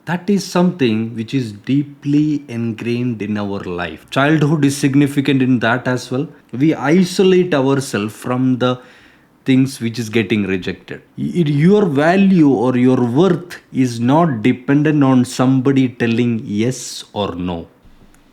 That is something which is deeply ingrained in our life. Childhood is significant in that as well. We isolate ourselves from the things which is getting rejected. Your value or your worth is not dependent on somebody telling yes or no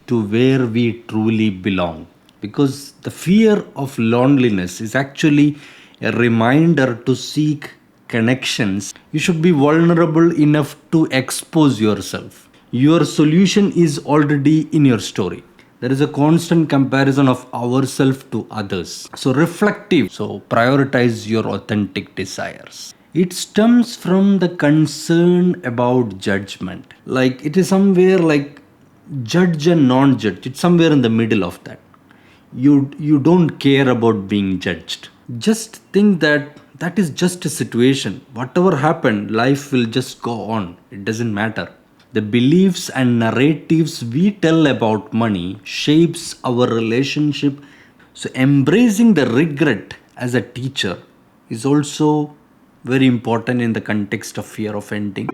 to where we truly belong. Because the fear of loneliness is actually a reminder to seek connections. You should be vulnerable enough to expose yourself. Your solution is already in your story. There is a constant comparison of ourselves to others. So, reflective. So, prioritize your authentic desires. It stems from the concern about judgment. Like, it is somewhere like judge and non-judge, it's somewhere in the middle of that. You don't care about being judged. Just think that that is just a situation. Whatever happened, life will just go on. It doesn't matter. The beliefs and narratives we tell about money shapes our relationship. So embracing the regret as a teacher is also very important in the context of fear of ending.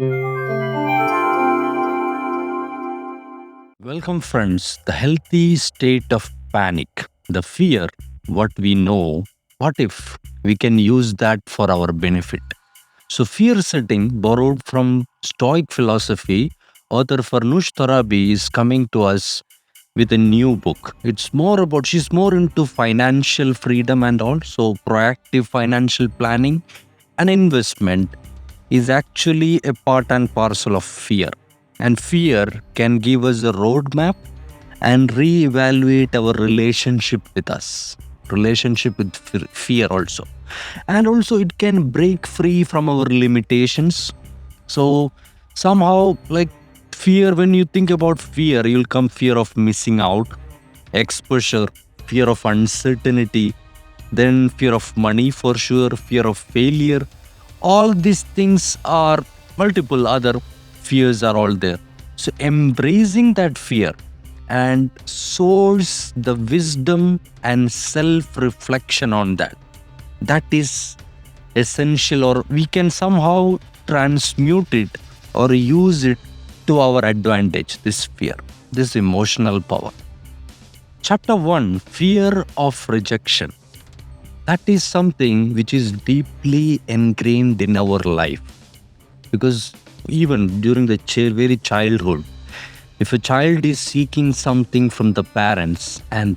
Welcome, friends. The healthy state of panic, the fear, what we know, what if we can use that for our benefit? So, fear setting, borrowed from Stoic philosophy, author Farnoosh Torabi is coming to us with a new book. It's more about, she's more into financial freedom and also proactive financial planning and investment is actually a part and parcel of fear. And fear can give us a roadmap and reevaluate our relationship with us, relationship with fear also. And also, it can break free from our limitations. So, somehow, like fear, when you think about fear, you'll come fear of missing out, exposure, fear of uncertainty, then fear of money for sure, fear of failure. All these things are multiple other fears are all there. So embracing that fear and source the wisdom and self-reflection on that. That is essential, or we can somehow transmute it or use it to our advantage, this fear, this emotional power. Chapter 1, Fear of Rejection. That is something which is deeply ingrained in our life. Because even during the very childhood, if a child is seeking something from the parents and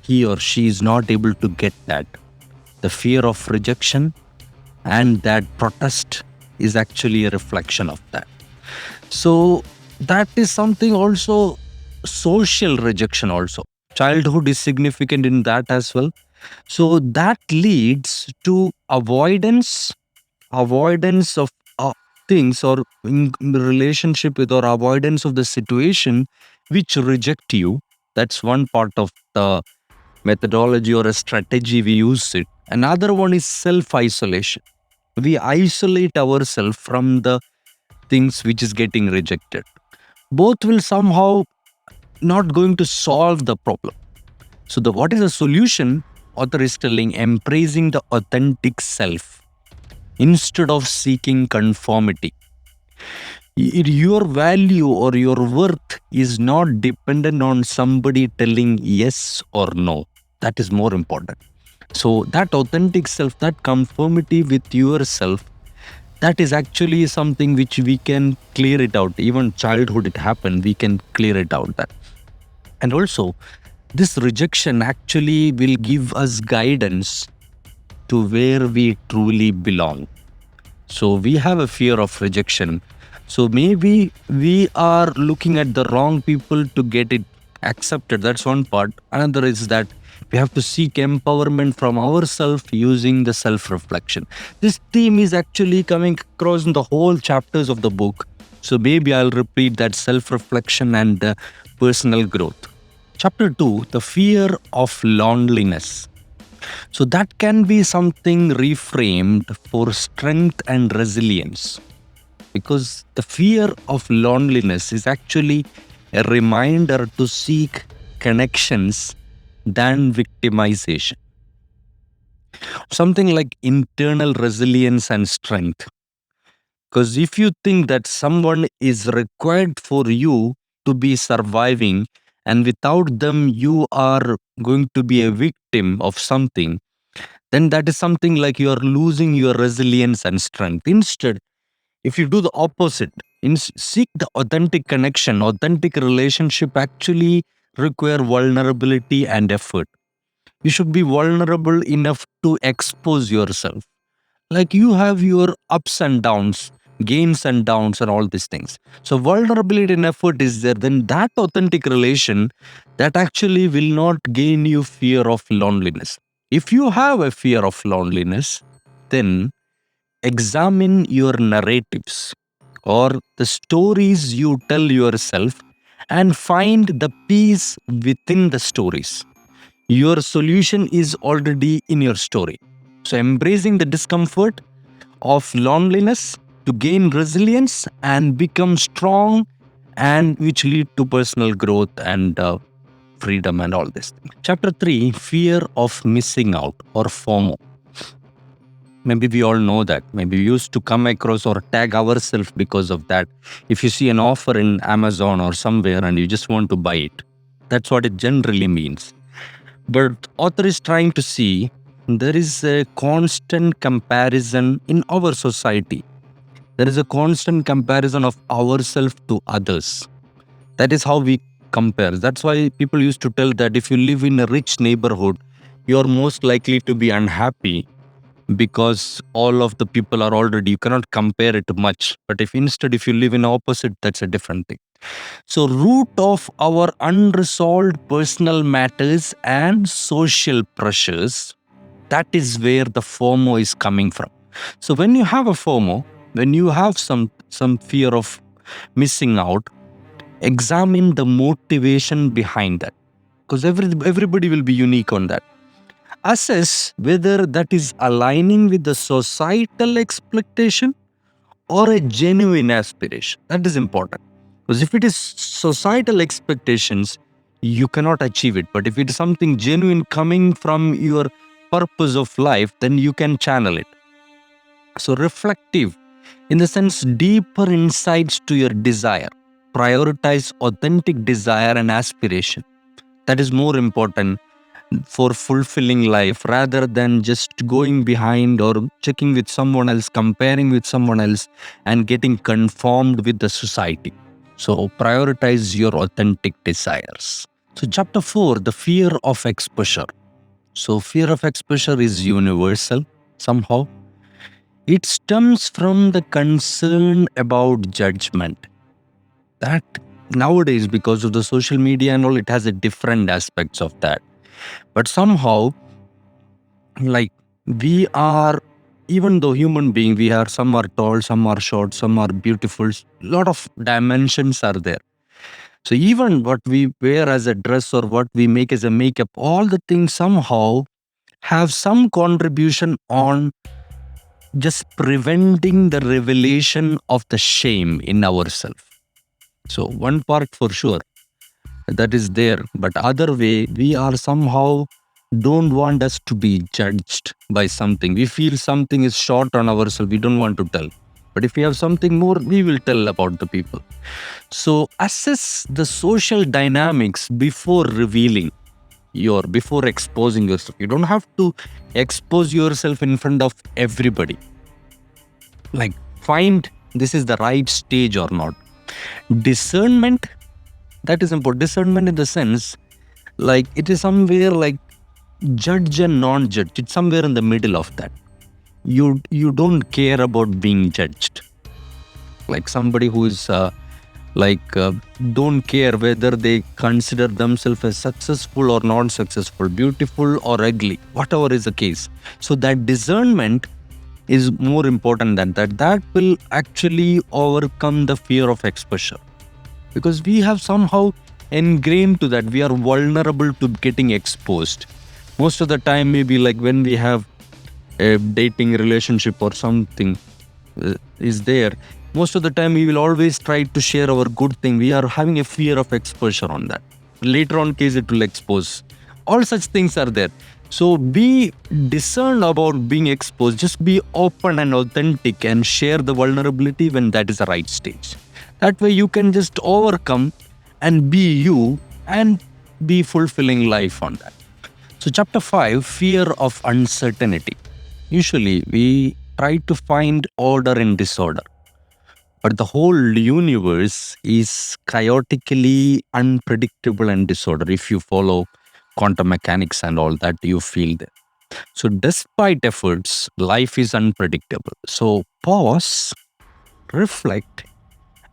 he or she is not able to get that, the fear of rejection and that protest is actually a reflection of that. So that is something also, social rejection also. Childhood is significant in that as well. So that leads to avoidance of things, or in relationship with, or avoidance of the situation which reject you. That's one part of the methodology or a strategy we use it. Another one is self isolation. We isolate ourselves from the things which is getting rejected. Both will somehow not going to solve the problem. So the what is the solution? Author is telling, embracing the authentic self instead of seeking conformity. Your value or your worth is not dependent on somebody telling yes or no. That is more important. So that authentic self, that conformity with yourself, that is actually something which we can clear it out. Even childhood it happened, we can clear it out. That. And also, this rejection actually will give us guidance to where we truly belong. So we have a fear of rejection. So maybe we are looking at the wrong people to get it accepted. That's one part. Another is that we have to seek empowerment from ourselves using the self-reflection. This theme is actually coming across in the whole chapters of the book. So maybe I'll repeat that self-reflection and personal growth. Chapter 2, the fear of loneliness. So that can be something reframed for strength and resilience, because the fear of loneliness is actually a reminder to seek connections than victimization. Something like internal resilience and strength. Because if you think that someone is required for you to be surviving, and without them you are going to be a victim of something, then that is something like you are losing your resilience and strength. Instead, if you do the opposite, seek the authentic connection, authentic relationship actually require vulnerability and effort. You should be vulnerable enough to expose yourself. Like you have your ups and downs, gains and downs, and all these things. So, vulnerability and effort is there, then that authentic relation that actually will not gain you fear of loneliness. If you have a fear of loneliness, then examine your narratives or the stories you tell yourself and find the peace within the stories. Your solution is already in your story. So, embracing the discomfort of loneliness to gain resilience and become strong, and which lead to personal growth and freedom and all this. Chapter 3, fear of missing out or FOMO. Maybe we all know that. Maybe we used to come across or tag ourselves because of that. If you see an offer in Amazon or somewhere and you just want to buy it, that's what it generally means. But author is trying to see there is a constant comparison in our society. There is a constant comparison of ourselves to others. That is how we compare. That's why people used to tell that if you live in a rich neighborhood, you are most likely to be unhappy because all of the people are already, you cannot compare it much. But if you live in opposite, that's a different thing. So, root of our unresolved personal matters and social pressures, that is where the FOMO is coming from. So when you have a FOMO, when you have some fear of missing out, examine the motivation behind that, because everybody will be unique on that. Assess whether that is aligning with the societal expectation or a genuine aspiration. That is important. Because if it is societal expectations, you cannot achieve it. But if it is something genuine coming from your purpose of life, then you can channel it. So, reflective, in the sense, deeper insights to your desire. Prioritize authentic desire and aspiration. That is more important for fulfilling life rather than just going behind or checking with someone else, comparing with someone else, and getting conformed with the society. So, prioritize your authentic desires. So, chapter 4, the fear of exposure. So, fear of exposure is universal somehow. It stems from the concern about judgment. That nowadays, because of the social media and all, it has a different aspects of that. But somehow, like we are, even though human being, we are, some are tall, some are short, some are beautiful, lot of dimensions are there. So even what we wear as a dress or what we make as a makeup, all the things somehow have some contribution on just preventing the revelation of the shame in ourselves. So one part for sure that is there, but other way we are somehow don't want us to be judged by something. We feel something is short on ourselves, we don't want to tell. But if we have something more, we will tell about the people. So assess the social dynamics before revealing before exposing yourself. You don't have to expose yourself in front of everybody. Like, find this is the right stage or not. Discernment, that is important. Discernment in the sense, like it is somewhere like judge and non-judge. It's somewhere in the middle of that. You don't care about being judged. Like somebody who is don't care whether they consider themselves as successful or non-successful, beautiful or ugly, whatever is the case. So that discernment is more important than that. That will actually overcome the fear of exposure, because we have somehow ingrained to that. We are vulnerable to getting exposed. Most of the time, maybe like when we have a dating relationship or something is there, most of the time we will always try to share our good thing. We are having a fear of exposure on that. Later on case it will expose. All such things are there. So be discerned about being exposed. Just be open and authentic and share the vulnerability when that is the right stage. That way you can just overcome and be you and be fulfilling life on that. So, chapter 5, fear of uncertainty. Usually, we try to find order in disorder, but the whole universe is chaotically unpredictable and disorder. If you follow quantum mechanics and all that, you feel that. So, despite efforts, life is unpredictable. So, pause, reflect,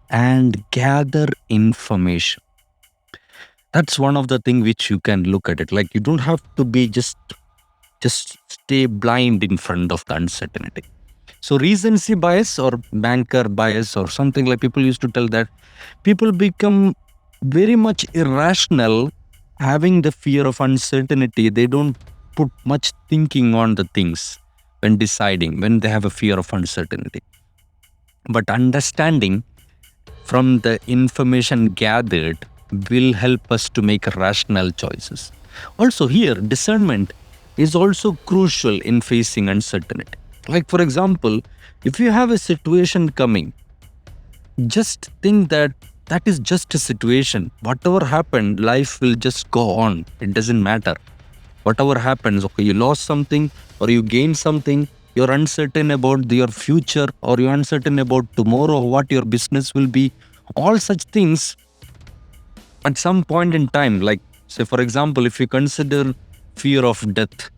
and gather information. That's one of the things which you can look at it. Like, you don't have to be just stay blind in front of the uncertainty. So recency bias or banker bias or something, like people used to tell that people become very much irrational having the fear of uncertainty. They don't put much thinking on the things when deciding, when they have a fear of uncertainty. But understanding from the information gathered will help us to make rational choices. Also, here, discernment is also crucial in facing uncertainty. Like, for example, if you have a situation coming, just think that that is just a situation. Whatever happened, life will just go on. It doesn't matter. Whatever happens, okay, you lost something or you gain something, you're uncertain about your future or you're uncertain about tomorrow, what your business will be. All such things at some point in time, like, say, for example, if you consider fear of death,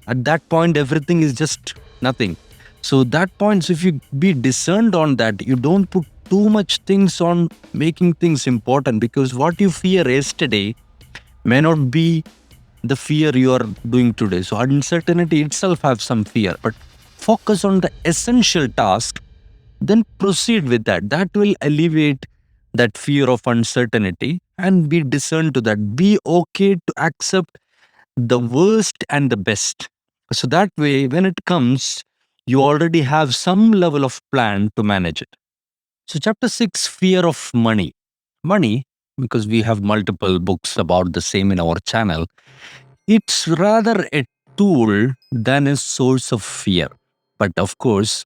at that point, everything is just nothing. So, that point, so if you be discerned on that, you don't put too much things on making things important, because what you fear yesterday may not be the fear you are doing today. So uncertainty itself have some fear, but focus on the essential task, then proceed with that. That will alleviate that fear of uncertainty and be discerned to that. Be okay to accept the worst and the best. So that way, when it comes, you already have some level of plan to manage it. So, chapter 6, fear of money. Money, because we have multiple books about the same in our channel, it's rather a tool than a source of fear. But of course,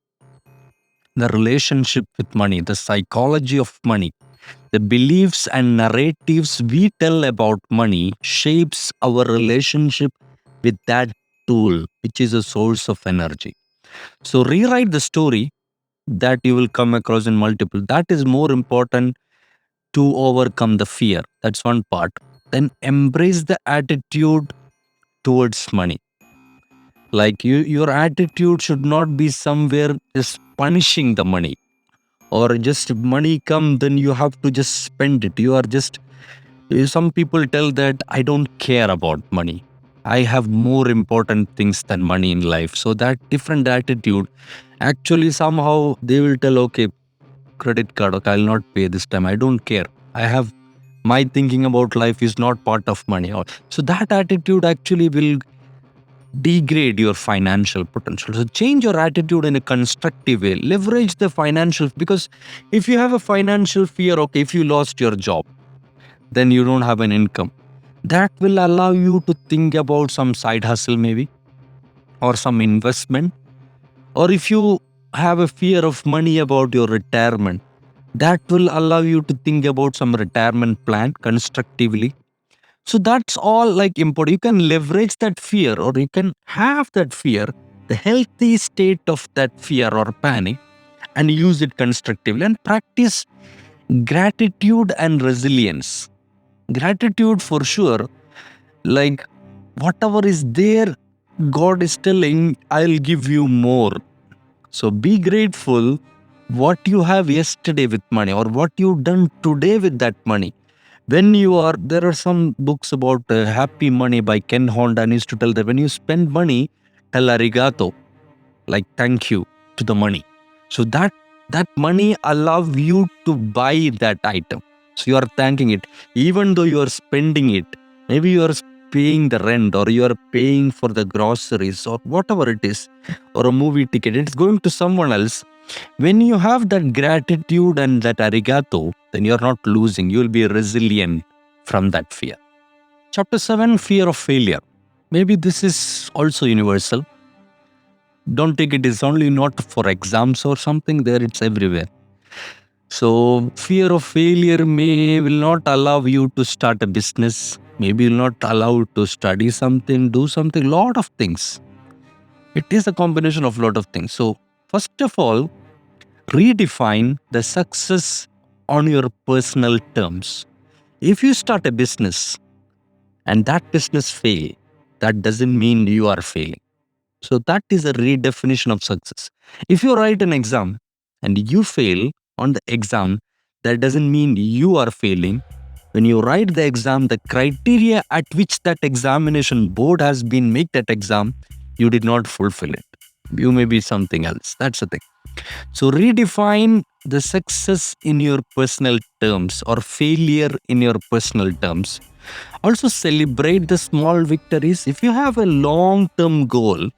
the relationship with money, the psychology of money, the beliefs and narratives we tell about money shapes our relationship with that tool, which is a source of energy. So, rewrite the story that you will come across in multiple. That is more important to overcome the fear. That's one part. Then embrace the attitude towards money. Like your attitude should not be somewhere just punishing the money, or just money come then you have to just spend it. You are just, some people tell that I don't care about money. I have more important things than money in life. So that different attitude, actually somehow they will tell, okay, credit card, okay, I'll not pay this time. I don't care. I have my thinking about life is not part of money. So that attitude actually will degrade your financial potential. So change your attitude in a constructive way. Leverage the financial, because if you have a financial fear, okay, if you lost your job, then you don't have an income. That will allow you to think about some side hustle maybe, or some investment. Or if you have a fear of money about your retirement, that will allow you to think about some retirement plan constructively. So that's all like important. You can leverage that fear, or you can have that fear, the healthy state of that fear or panic, and use it constructively and practice gratitude and resilience. Gratitude for sure, like whatever is there, God is telling, I'll give you more. So be grateful what you have yesterday with money, or what you done today with that money. When you are, there are some books about happy money by Ken Honda, and used to tell that when you spend money, tell arigato, like thank you to the money. So that money allows you to buy that item. So you are thanking it, even though you are spending it. Maybe you are paying the rent, or you are paying for the groceries, or whatever it is, or a movie ticket. It's going to someone else. When you have that gratitude and that arigato, then you're not losing. You'll be resilient from that fear. Chapter 7, fear of failure. Maybe this is also universal. Don't take it is only not for exams or something, there it's everywhere. So fear of failure may will not allow you to start a business, maybe will not allow you to study something, do something, lot of things. It is a combination of lot of things. So first of all, redefine the success on your personal terms. If you start a business and that business fail, that doesn't mean you are failing. So that is a redefinition of success. If you write an exam and you fail on the exam, that doesn't mean you are failing. When you write the exam, the criteria at which that examination board has been made that exam, you did not fulfill it. You may be something else. That's the thing. So redefine the success in your personal terms or failure in your personal terms. Also celebrate the small victories. If you have a long-term goal,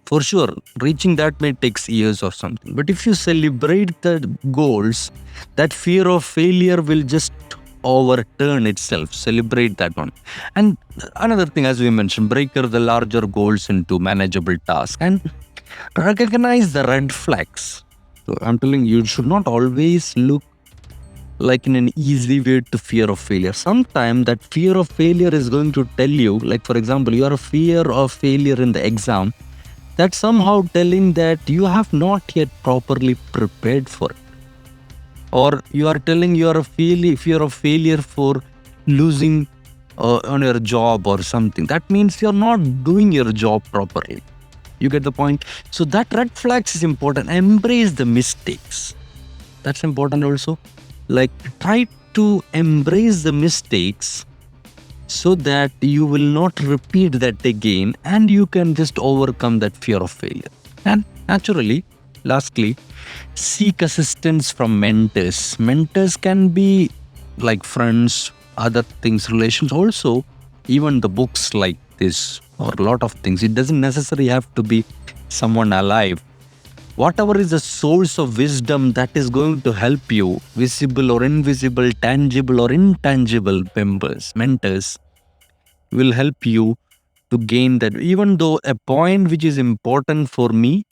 for sure, reaching that may takes years or something. But if you celebrate the goals, that fear of failure will just overturn itself. Celebrate that one. And another thing, as we mentioned, break the larger goals into manageable tasks and recognize the red flags. So I'm telling you, you should not always look like in an easy way to fear of failure. Sometimes that fear of failure is going to tell you, like for example, you are a fear of failure in the exam. That's somehow telling that you have not yet properly prepared for it. Or you are telling you are a fear of failure for losing on your job or something. That means you're not doing your job properly. You get the point? So that red flags is important. Embrace the mistakes. That's important also. Like try to embrace the mistakes so that you will not repeat that again and you can just overcome that fear of failure. And naturally, lastly, seek assistance from mentors. Mentors can be like friends, other things, relations, also even the books like this or a lot of things. It doesn't necessarily have to be someone alive. Whatever is the source of wisdom that is going to help you, visible or invisible, tangible or intangible mentors will help you to gain that. Even though a point which is important for me,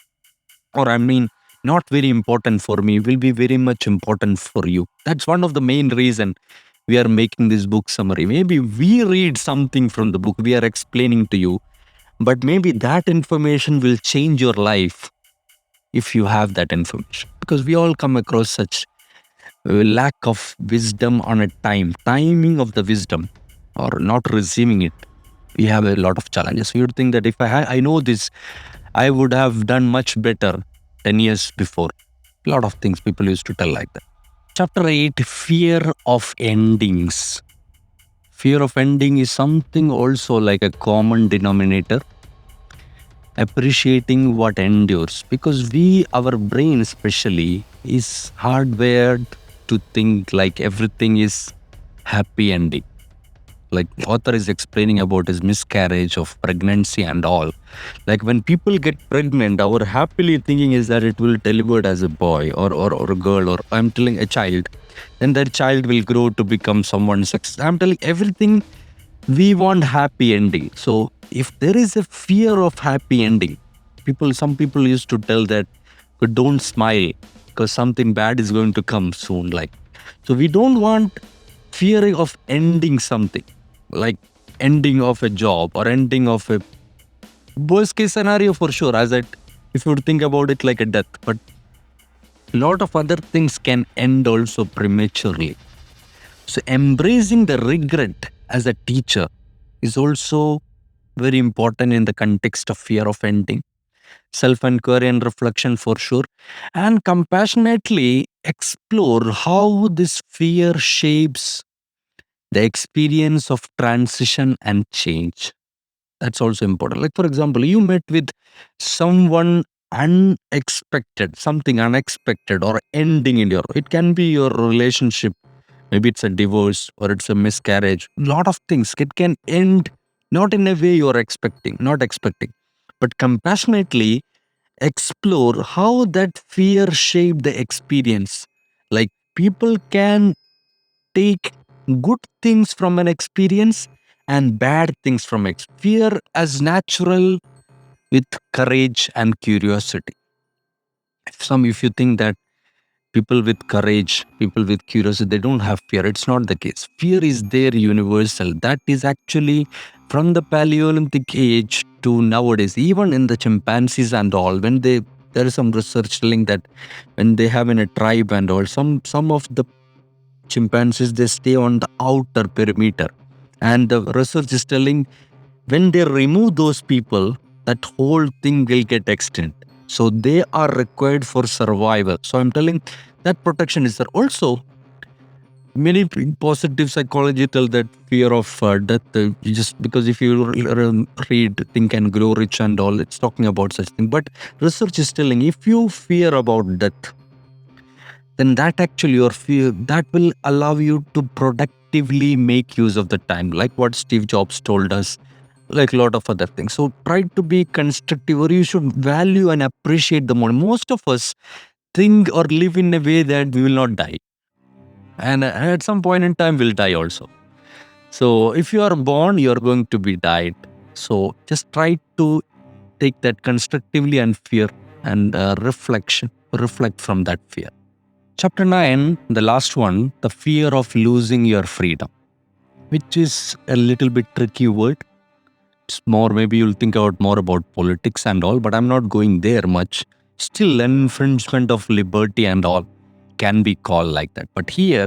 or I mean, not very important for me, will be very much important for you. That's one of the main reason we are making this book summary. Maybe we read something from the book, we are explaining to you, but maybe that information will change your life if you have that information. Because we all come across such lack of wisdom on a timing of the wisdom or not receiving it. We have a lot of challenges. We would think that if I know this, I would have done much better 10 years before. A lot of things people used to tell like that. Chapter 8, fear of endings. Fear of ending is something also like a common denominator. Appreciating what endures, because our brain especially is hardwired to think like everything is happy ending. Like author is explaining about his miscarriage of pregnancy and all. Like when people get pregnant, our happily thinking is that it will deliver as a boy or a girl, or I'm telling a child. Then that child will grow to become someone's I'm telling everything we want happy ending. So if there is a fear of happy ending, some people used to tell that, but don't smile because something bad is going to come soon. Like, so we don't want fear of ending something, like ending of a job or ending of a worst case scenario for sure. If you would think about it like a death, but a lot of other things can end also prematurely. So embracing the regret as a teacher is also very important in the context of fear of ending. Self-inquiry and reflection for sure. And compassionately explore how this fear shapes the experience of transition and change. That's also important. Like, for example, you met with someone unexpected, something unexpected or ending in it can be your relationship. Maybe it's a divorce or it's a miscarriage. A lot of things. It can end not in a way you're not expecting. But compassionately explore how that fear shaped the experience. Like people can take good things from an experience and bad things from it. Fear as natural with courage and curiosity. If you think that people with courage, people with curiosity, they don't have fear, it's not the case. Fear is there universal. That is actually from the Paleolithic age to nowadays, even in the chimpanzees and all, when there is some research telling that when they have in a tribe and all, some of the chimpanzees, they stay on the outer perimeter, and the research is telling when they remove those people, that whole thing will get extinct. So they are required for survival. So I'm telling that protection is there. Also, many positive psychology tell that fear of death, just because if you read Think and Grow Rich and all, it's talking about such thing. But research is telling if you fear about death, then that actually your fear, that will allow you to productively make use of the time, like what Steve Jobs told us, like a lot of other things. So try to be constructive, or you should value and appreciate the moment. Most of us think or live in a way that we will not die, and at some point in time we'll die also. So if you are born, you are going to be died. So just try to take that constructively and fear and reflect from that fear. Chapter 9, the last one, the fear of losing your freedom, which is a little bit tricky word. It's more, maybe you'll think about more about politics and all, but I'm not going there much. Still, an infringement of liberty and all can be called like that. But here,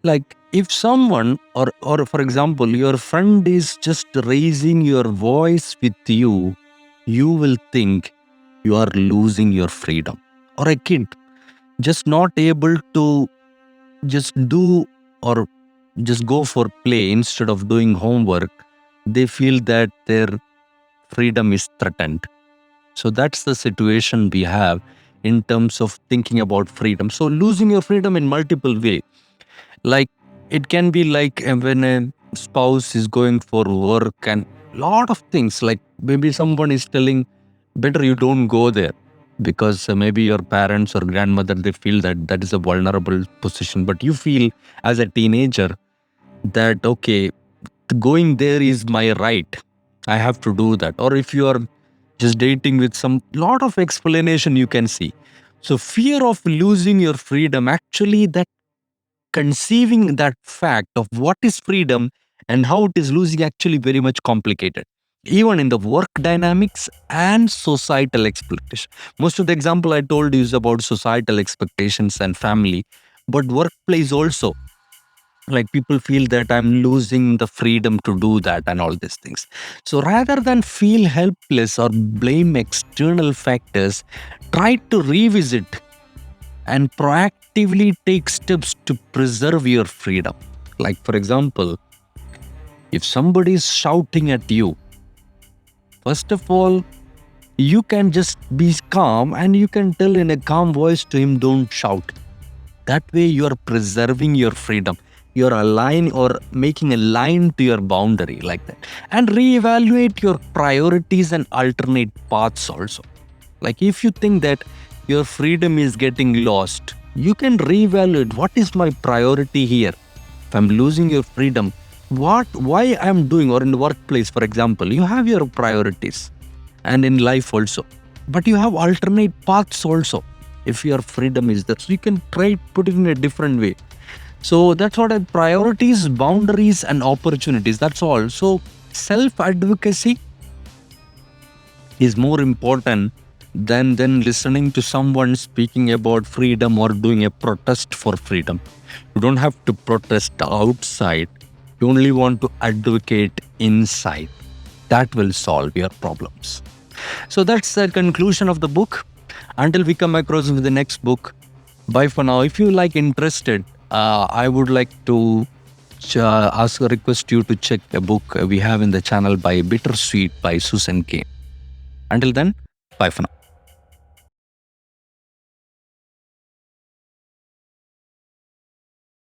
like if someone, or for example, your friend is just raising your voice with you, you will think you are losing your freedom. Or a kid just not able to just do or just go for play instead of doing homework, they feel that their freedom is threatened. So that's the situation we have in terms of thinking about freedom. So losing your freedom in multiple ways, like it can be like when a spouse is going for work and lot of things, like maybe someone is telling better you don't go there, because maybe your parents or grandmother, they feel that that is a vulnerable position, but you feel as a teenager that okay, going there is my right, I have to do that. Or if you are just dating with some lot of explanation you can see. So fear of losing your freedom, actually that conceiving that fact of what is freedom and how it is losing, actually very much complicated, even in the work dynamics and societal expectation. Most of the example I told you is about societal expectations and family, but workplace also, like people feel that I'm losing the freedom to do that and all these things. So rather than feel helpless or blame external factors, try to revisit and proactively take steps to preserve your freedom. Like for example, if somebody is shouting at you, first of all, you can just be calm and you can tell in a calm voice to him, don't shout. That way you are preserving your freedom. You're aligning or making a line to your boundary like that. And reevaluate your priorities and alternate paths also. Like if you think that your freedom is getting lost, you can reevaluate what is my priority here. If I'm losing your freedom, why I'm doing, or in the workplace, for example, you have your priorities and in life also. But you have alternate paths also. If your freedom is that, so you can try put it in a different way. So that's what priorities, boundaries, and opportunities. That's all. So self-advocacy is more important than listening to someone speaking about freedom or doing a protest for freedom. You don't have to protest outside. You only want to advocate inside. That will solve your problems. So that's the conclusion of the book. Until we come across with the next book, bye for now. If you interested, I would like to request you to check a book we have in the channel by Bittersweet by Susan Cain. Until then, bye for now.